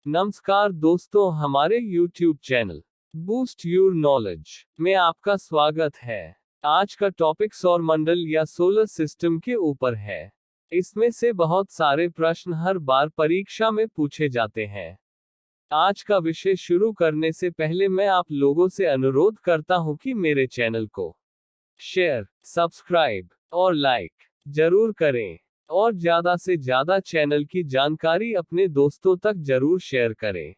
नमस्कार दोस्तों, हमारे YouTube channel boost your knowledge में आपका स्वागत है। आज का टॉपिक सौर मंडल या सोलर सिस्टम के ऊपर है। इसमें से बहुत सारे प्रश्न हर बार परीक्षा में पूछे जाते हैं। आज का विषय शुरू करने से पहले मैं आप लोगों से अनुरोध करता हूं कि मेरे चैनल को शेयर, सब्सक्राइब और लाइक जरूर करें और ज्यादा से ज्यादा चैनल की जानकारी अपने दोस्तों तक जरूर शेयर करें,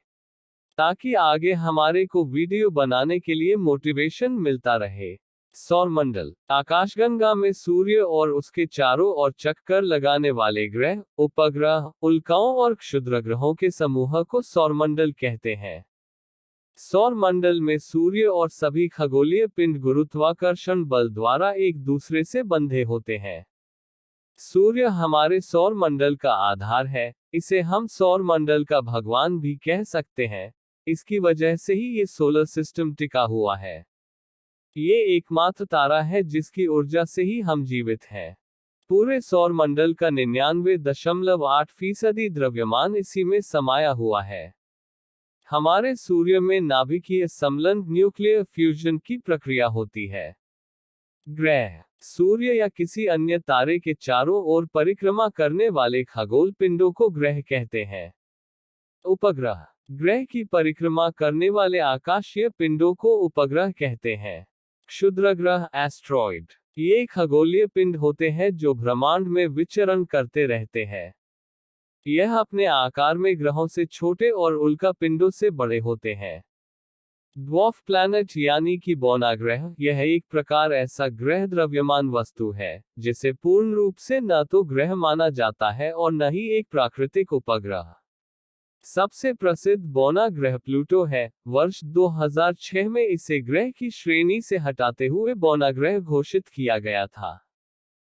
ताकि आगे हमारे को वीडियो बनाने के लिए मोटिवेशन मिलता रहे। सौरमंडल आकाशगंगा में सूर्य और उसके चारों ओर चक्कर लगाने वाले ग्रह, उपग्रह, उल्काओं और क्षुद्रग्रहों के समूह को सौरमंडल कहते हैं। सौरमंडल में सूर्य और सभी खगोलीय पिंड गुरुत्वाकर्षण बल द्वारा एक दूसरे से बंधे होते हैं। सूर्य हमारे सौर मंडल का आधार है, इसे हम सौर मंडल का भगवान भी कह सकते हैं। इसकी वजह से ही ये सोलर सिस्टम टिका हुआ है। ये एकमात्र तारा है जिसकी ऊर्जा से ही हम जीवित हैं। पूरे सौर मंडल का 99.8% द्रव्यमान इसी में समाया हुआ है। हमारे सूर्य में नाभिकीय समलन न्यूक्लियर फ्यूजन की प्रक्रिया होती है। ग्रह सूर्य या किसी अन्य तारे के चारों ओर परिक्रमा करने वाले खगोल पिंडों को ग्रह कहते हैं। उपग्रह ग्रह की परिक्रमा करने वाले आकाशीय पिंडों को उपग्रह कहते हैं। क्षुद्रग्रह एस्ट्रॉइड ये खगोलीय पिंड होते हैं जो ब्रह्मांड में विचरण करते रहते हैं। यह अपने आकार में ग्रहों से छोटे और उल्का पिंडों से बड़े होते हैं। ड्वार्फ प्लैनेट यानी कि बौना ग्रह, यह एक प्रकार ऐसा ग्रह द्रव्यमान वस्तु है जिसे पूर्ण रूप से न तो ग्रह माना जाता है और न ही एक प्राकृतिक उपग्रह। सबसे प्रसिद्ध बौना ग्रह प्लूटो है। वर्ष 2006 में इसे ग्रह की श्रेणी से हटाते हुए बौना ग्रह घोषित किया गया था।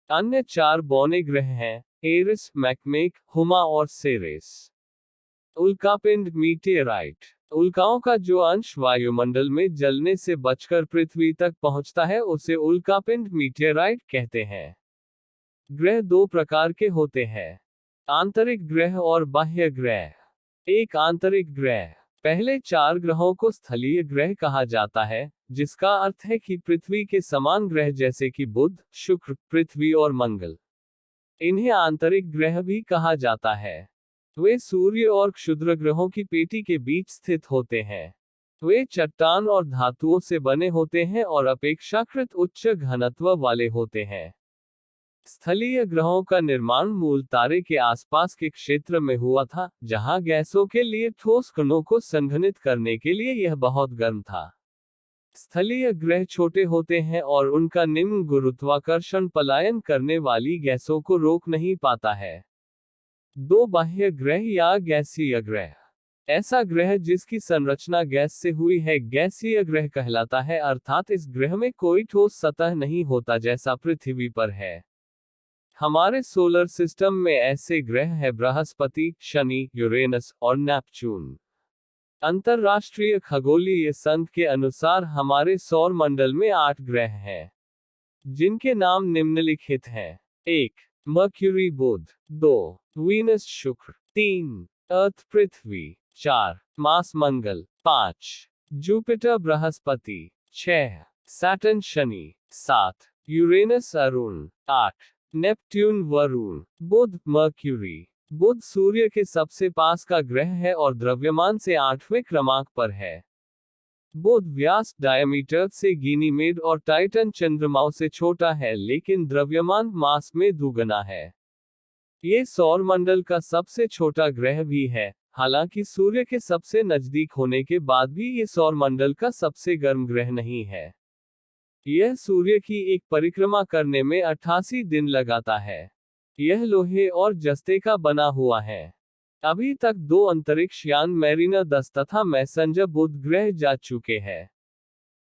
अन्य 4 बौने ग्रह हैं एरिस, मैकमेक, हुमा और सेरेस। उल्कापिंड मीटेराइट उल्काओं का जो अंश वायुमंडल में जलने से बचकर पृथ्वी तक पहुंचता है उसे उल्कापिंड मीटेराइट कहते हैं। ग्रह 2 प्रकार के होते हैं, आंतरिक ग्रह और बाह्य ग्रह। एक आंतरिक ग्रह पहले 4 ग्रहों को स्थलीय ग्रह कहा जाता है, जिसका अर्थ है कि पृथ्वी के समान ग्रह जैसे कि बुध, शुक्र, पृथ्वी और मंगल। इन्हें आंतरिक ग्रह भी कहा जाता है। वे सूर्य और क्षुद्रग्रहों की पेटी के बीच स्थित होते हैं। वे चट्टान और धातुओं से बने होते हैं और अपेक्षाकृत उच्च घनत्व वाले होते हैं। स्थलीय ग्रहों का निर्माण मूल तारे के आसपास के क्षेत्र में हुआ था, जहां गैसों के लिए ठोस कणों को संघनित करने के लिए यह बहुत गर्म था। स्थलीय ग्रह छोटे होते हैं और उनका निम्न गुरुत्वाकर्षण पलायन करने वाली गैसों को रोक नहीं पाता है। 2 बाह्य ग्रह या गैसीय ग्रह ऐसा ग्रह जिसकी संरचना गैस से हुई है गैसीय ग्रह कहलाता है, अर्थात इस ग्रह में कोई ठोस सतह नहीं होता जैसा पृथ्वी पर है। हमारे सोलर सिस्टम में ऐसे ग्रह है बृहस्पति, शनि, यूरेनस और नेपच्यून। अंतरराष्ट्रीय खगोलीय संघ के अनुसार हमारे सौर मंडल में 8 ग्रह हैं, जिनके नाम निम्नलिखित हैं। 1 मर्क्यूरी बुध, 2 वीनस शुक्र, 3 अर्थ पृथ्वी, 4 मार्स मंगल, 5 जुपिटर बृहस्पति, 6 सैटर्न शनि, 7 यूरेनस अरुण, 8 नेपट्यून वरुण। बुध मर्क्यूरी बुध सूर्य के सबसे पास का ग्रह है और द्रव्यमान से 8वें क्रमांक पर है। बुध व्यास डायमीटर से गीनीमेड और टाइटन चंद्रमाओं से छोटा है, लेकिन द्रव्यमान मास में दुगना है। ये सौर मंडल का सबसे छोटा ग्रह भी है, हालांकि सूर्य के सबसे नजदीक होने के बाद भी ये सौर मंडल का सबसे गर्म ग्रह नहीं है। यह सूर्य की एक परिक्रमा करने में 88 दिन लगाता है। यह लोहे और जस्ते का बना हुआ है। अभी तक 2 अंतरिक्ष यान मैरिना 10 तथा मैसेंजर बुध ग्रह जा चुके हैं।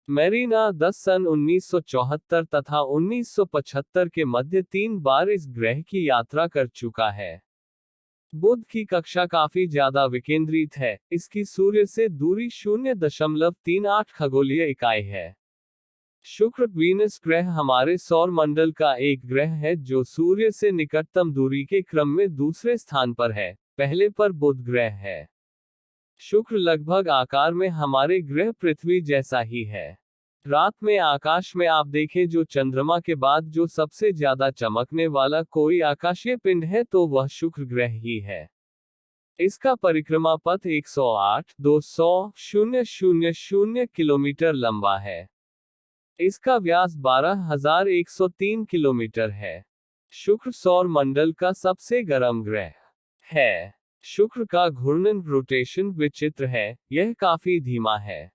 मैरिना 10 सन 1974 तथा 1975 के मध्य 3 बार इस ग्रह की यात्रा कर चुका है। बुध की कक्षा काफी ज्यादा विकेंद्रित है, इसकी सूर्य से दूरी 0.38 खगोलीय इकाई है। शुक्र वीनस ग्रह हमारे सौर मंडल का एक ग्रह है जो सूर्य से निकटतम दूरी के क्रम में दूसरे स्थान पर है, पहले पर बुध ग्रह है। शुक्र लगभग आकार में हमारे ग्रह पृथ्वी जैसा ही है। रात में आकाश में आप देखें जो चंद्रमा के बाद जो सबसे ज्यादा चमकने वाला कोई आकाशीय पिंड है तो वह शुक्र ग्रह ही है। इसका परिक्रमा पथ 108,200,000 किलोमीटर लंबा है। इसका व्यास 12,103 किलोमीटर है। शुक्र सौर मंडल का सबसे गर्म ग्रह है। शुक्र का घूर्णन रोटेशन विचित्र है, यह काफी धीमा है।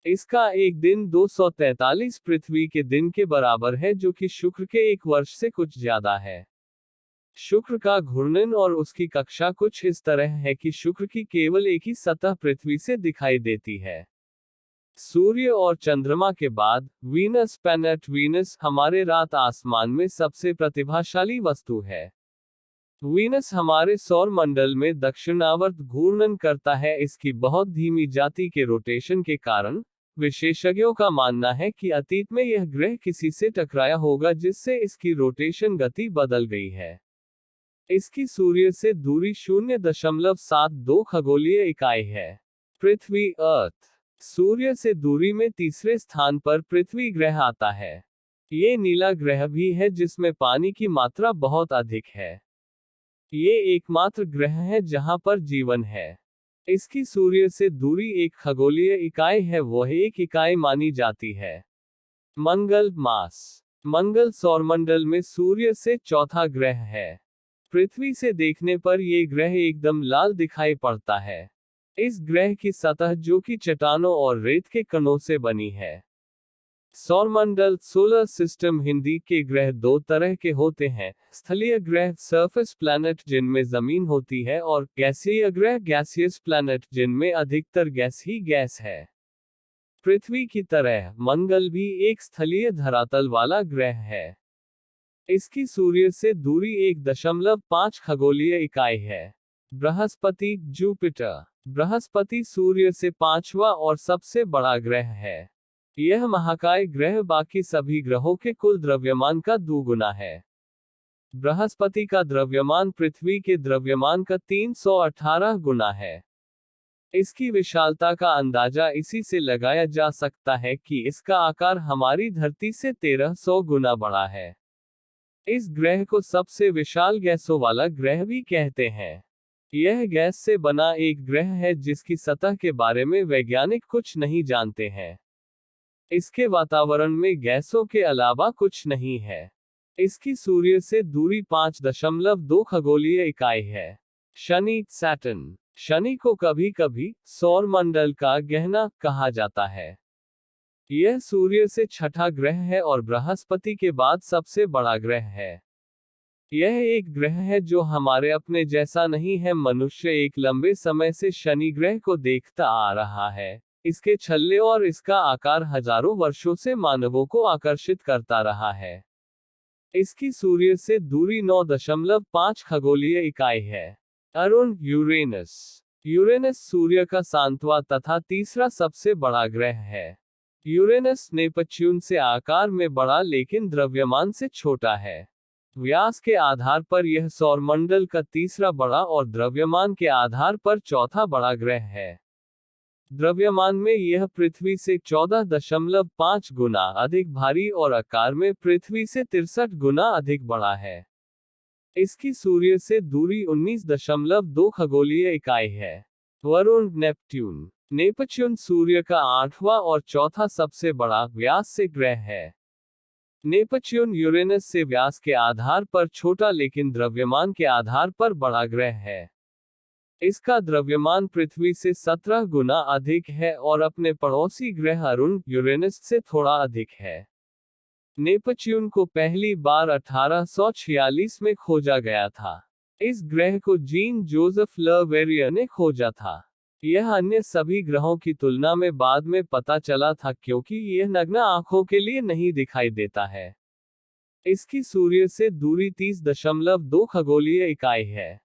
इसका एक दिन 243 पृथ्वी के दिन के बराबर है, जो कि शुक्र के एक वर्ष से कुछ ज्यादा है। शुक्र का घूर्णन और उसकी कक्षा कुछ इस तरह है कि शुक्र की केवल एक ही सतह पृथ्वी से दिखाई देती है। सूर्य और चंद्रमा के बाद वीनस प्लैनेट वीनस हमारे रात आसमान में सबसे प्रतिभाशाली वस्तु है। वीनस हमारे सौर मंडल में दक्षिणावर्त घूर्णन करता है। इसकी बहुत धीमी जाति के रोटेशन के कारण विशेषज्ञों का मानना है कि अतीत में यह ग्रह किसी से टकराया होगा, जिससे इसकी रोटेशन गति बदल गई है। इसकी सूर्य से दूरी 0.72 खगोलीय इकाई है। पृथ्वी अर्थ सूर्य से दूरी में तीसरे स्थान पर पृथ्वी ग्रह आता है। ये नीला ग्रह भी है जिसमें पानी की मात्रा बहुत अधिक है। ये एकमात्र ग्रह है जहां पर जीवन है। इसकी सूर्य से दूरी 1 खगोलीय इकाई है, वह 1 इकाई मानी जाती है। मंगल मास मंगल सौरमंडल में सूर्य से चौथा ग्रह है। पृथ्वी से देखने पर यह ग्रह एकदम लाल दिखाई पड़ता है। इस ग्रह की सतह जो कि चट्टानों और रेत के कणों से बनी है। सौरमंडल सोलर सिस्टम हिंदी के ग्रह दो तरह के होते हैं, स्थलीय ग्रह सरफेस प्लैनेट जिनमें जमीन होती है, और गैसीय ग्रह गैसियस प्लैनेट जिनमें अधिकतर गैस ही गैस है। पृथ्वी की तरह मंगल भी एक स्थलीय धरातल वाला ग्रह है। इसकी सूर्य से दूरी 1.5 खगोलीय इकाई है। बृहस्पति जुपिटर बृहस्पति सूर्य से 5वां और सबसे बड़ा ग्रह है। यह महाकाय ग्रह बाकी सभी ग्रहों के कुल द्रव्यमान का दुगुना है। बृहस्पति का द्रव्यमान पृथ्वी के द्रव्यमान का 318 गुना है। इसकी विशालता का अंदाजा इसी से लगाया जा सकता है कि इसका आकार हमारी धरती से 1300 गुना बड़ा है। इस ग्रह को सबसे विशाल गैसों वाला ग्रह भी कहते हैं। यह गैस से बना एक ग्रह है जिसकी सतह के बारे में वैज्ञानिक कुछ नहीं जानते हैं। इसके वातावरण में गैसों के अलावा कुछ नहीं है। इसकी सूर्य से दूरी 5.2 खगोलीय इकाई है। शनि सैटर्न शनि को कभी कभी सौर मंडल का गहना कहा जाता है। यह सूर्य से छठा ग्रह है और बृहस्पति के बाद सबसे बड़ा ग्रह है। यह एक ग्रह है जो हमारे अपने जैसा नहीं है। मनुष्य एक लंबे समय से शनि ग्रह को देखता आ रहा है। इसके छल्ले और इसका आकार हजारों वर्षों से मानवों को आकर्षित करता रहा है। इसकी सूर्य से दूरी 9.5 खगोलीय इकाई है। अरुण यूरेनस यूरेनस सूर्य का सातवां तथा तीसरा सबसे बड़ा ग्रह है। यूरेनस नेपच्यून से आकार में बड़ा लेकिन द्रव्यमान से छोटा है। व्यास के आधार पर यह सौरमंडल का तीसरा बड़ा और द्रव्यमान के आधार पर चौथा बड़ा ग्रह है। द्रव्यमान में यह पृथ्वी से 14.5 गुना अधिक भारी और आकार में पृथ्वी से 63 गुना अधिक बड़ा है। इसकी सूर्य से दूरी 19.2 खगोलीय इकाई है। वरुण नेपट्यून नेपच्यून सूर्य का 8वां और चौथा सबसे बड़ा व्यास से ग्रह है। नेपच्यून यूरेनस से व्यास के आधार पर छोटा लेकिन द्रव्यमान के आधार पर बड़ा ग्रह है। इसका द्रव्यमान पृथ्वी से 17 गुना अधिक है और अपने पड़ोसी ग्रह अरुण यूरेनस से थोड़ा अधिक है। नेपच्यून को पहली बार 1846 में खोजा गया था। इस ग्रह को जीन जोसेफ लवेरियर ने खोजा था। यह अन्य सभी ग्रहों की तुलना में बाद में पता चला था क्योंकि यह नग्न आंखों के लिए नहीं दिखाई देता है। इसकी सूर्य से दूरी 30.2 खगोलीय इकाई है।